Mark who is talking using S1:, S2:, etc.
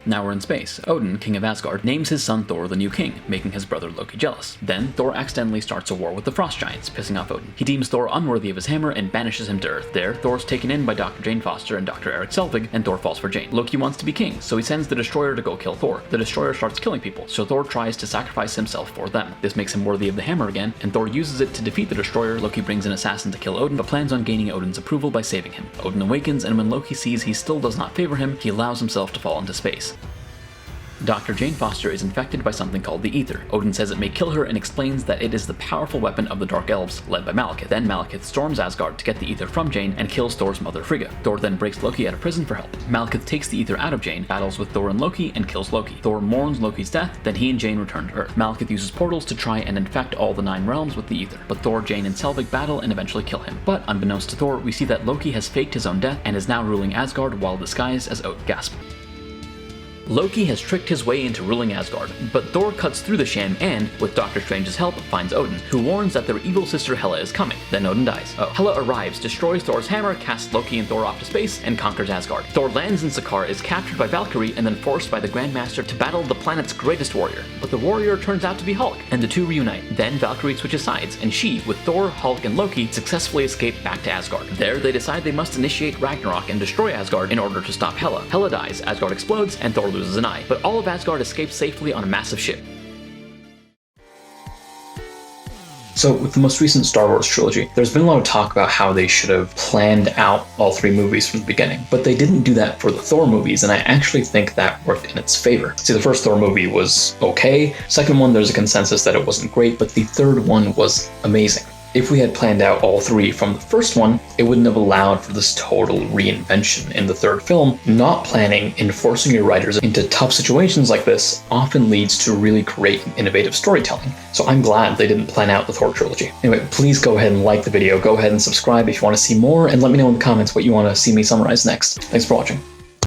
S1: Now we're in space. Odin, king of Asgard, names his son Thor the new king, making his brother Loki jealous. Then, Thor accidentally starts a war with the Frost Giants, pissing off Odin. He deems Thor unworthy of his hammer and banishes him to Earth. There, Thor's taken in by Dr. Jane Foster and Dr. Eric Selvig, and Thor falls for Jane. Loki wants to be king, so he sends the Destroyer to go kill Thor. The Destroyer starts killing people, so Thor tries to sacrifice himself for them. This makes him worthy of the hammer again, and Thor uses it to defeat the Destroyer. Loki brings an assassin to kill Odin, but plans on gaining Odin's approval by saving him. Odin awakens, and when Loki sees he still does not favor him, he allows himself to fall into space. Dr. Jane Foster is infected by something called the Ether. Odin says it may kill her and explains that it is the powerful weapon of the Dark Elves, led by Malekith. Then Malekith storms Asgard to get the Ether from Jane and kills Thor's mother Frigga. Thor then breaks Loki out of prison for help. Malekith takes the Ether out of Jane, battles with Thor and Loki, and kills Loki. Thor mourns Loki's death, then he and Jane return to Earth. Malekith uses portals to try and infect all the 9 realms with the Ether, but Thor, Jane, and Selvig battle and eventually kill him. But unbeknownst to Thor, we see that Loki has faked his own death and is now ruling Asgard while disguised as Odin. Gasp. Loki has tricked his way into ruling Asgard, but Thor cuts through the sham and, with Doctor Strange's help, finds Odin, who warns that their evil sister Hela is coming. Then Odin dies. Hela arrives, destroys Thor's hammer, casts Loki and Thor off to space, and conquers Asgard. Thor lands in Sakaar, is captured by Valkyrie, and then forced by the Grandmaster to battle the planet's greatest warrior. But the warrior turns out to be Hulk, and the two reunite. Then Valkyrie switches sides, and she, with Thor, Hulk, and Loki, successfully escape back to Asgard. There, they decide they must initiate Ragnarok and destroy Asgard in order to stop Hela. Hela dies, Asgard explodes, and Thor loses an eye. But all of Asgard escapes safely on a massive ship.
S2: So with the most recent Star Wars trilogy, there's been a lot of talk about how they should have planned out all 3 movies from the beginning, but they didn't do that for the Thor movies, and I actually think that worked in its favor. See, the first Thor movie was okay, second one there's a consensus that it wasn't great, but the third one was amazing. If we had planned out all 3 from the first one, it wouldn't have allowed for this total reinvention in the third film. Not planning and forcing your writers into tough situations like this often leads to really great and innovative storytelling. So I'm glad they didn't plan out the Thor trilogy. Anyway, please go ahead and like the video, go ahead and subscribe if you want to see more, and let me know in the comments what you want to see me summarize next. Thanks for watching.